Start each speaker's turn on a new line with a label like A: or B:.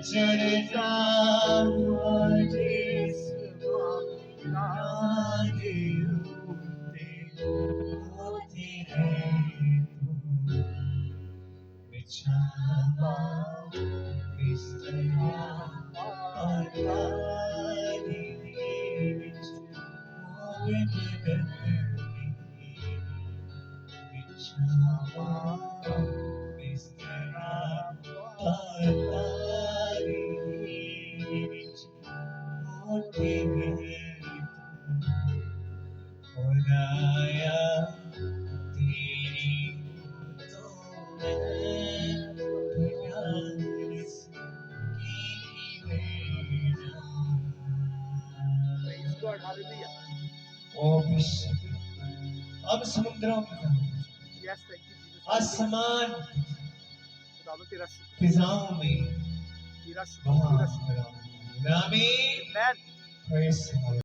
A: चढ़ जाऊं जिस गाने उठते होते हैं तुम बिछावा बिस्तरा और पानी बिछ मोए बिछावा बिस्तरा और पानी बिछ होते हैं खुदाया तेरी तो मैं प्यार इसकी
B: Praise God. Hallelujah.
A: ओ विश्व अब समुद्रों की
B: Yes, thank you, Jesus.
A: आसमान
B: खुदावंद तेरा शुक्र,
A: फिजाओं में
B: तेरा शुक्र,
A: वहाँ
B: तेरा शुक्र.
A: आमीन
B: Amen.
A: Praise the Lord.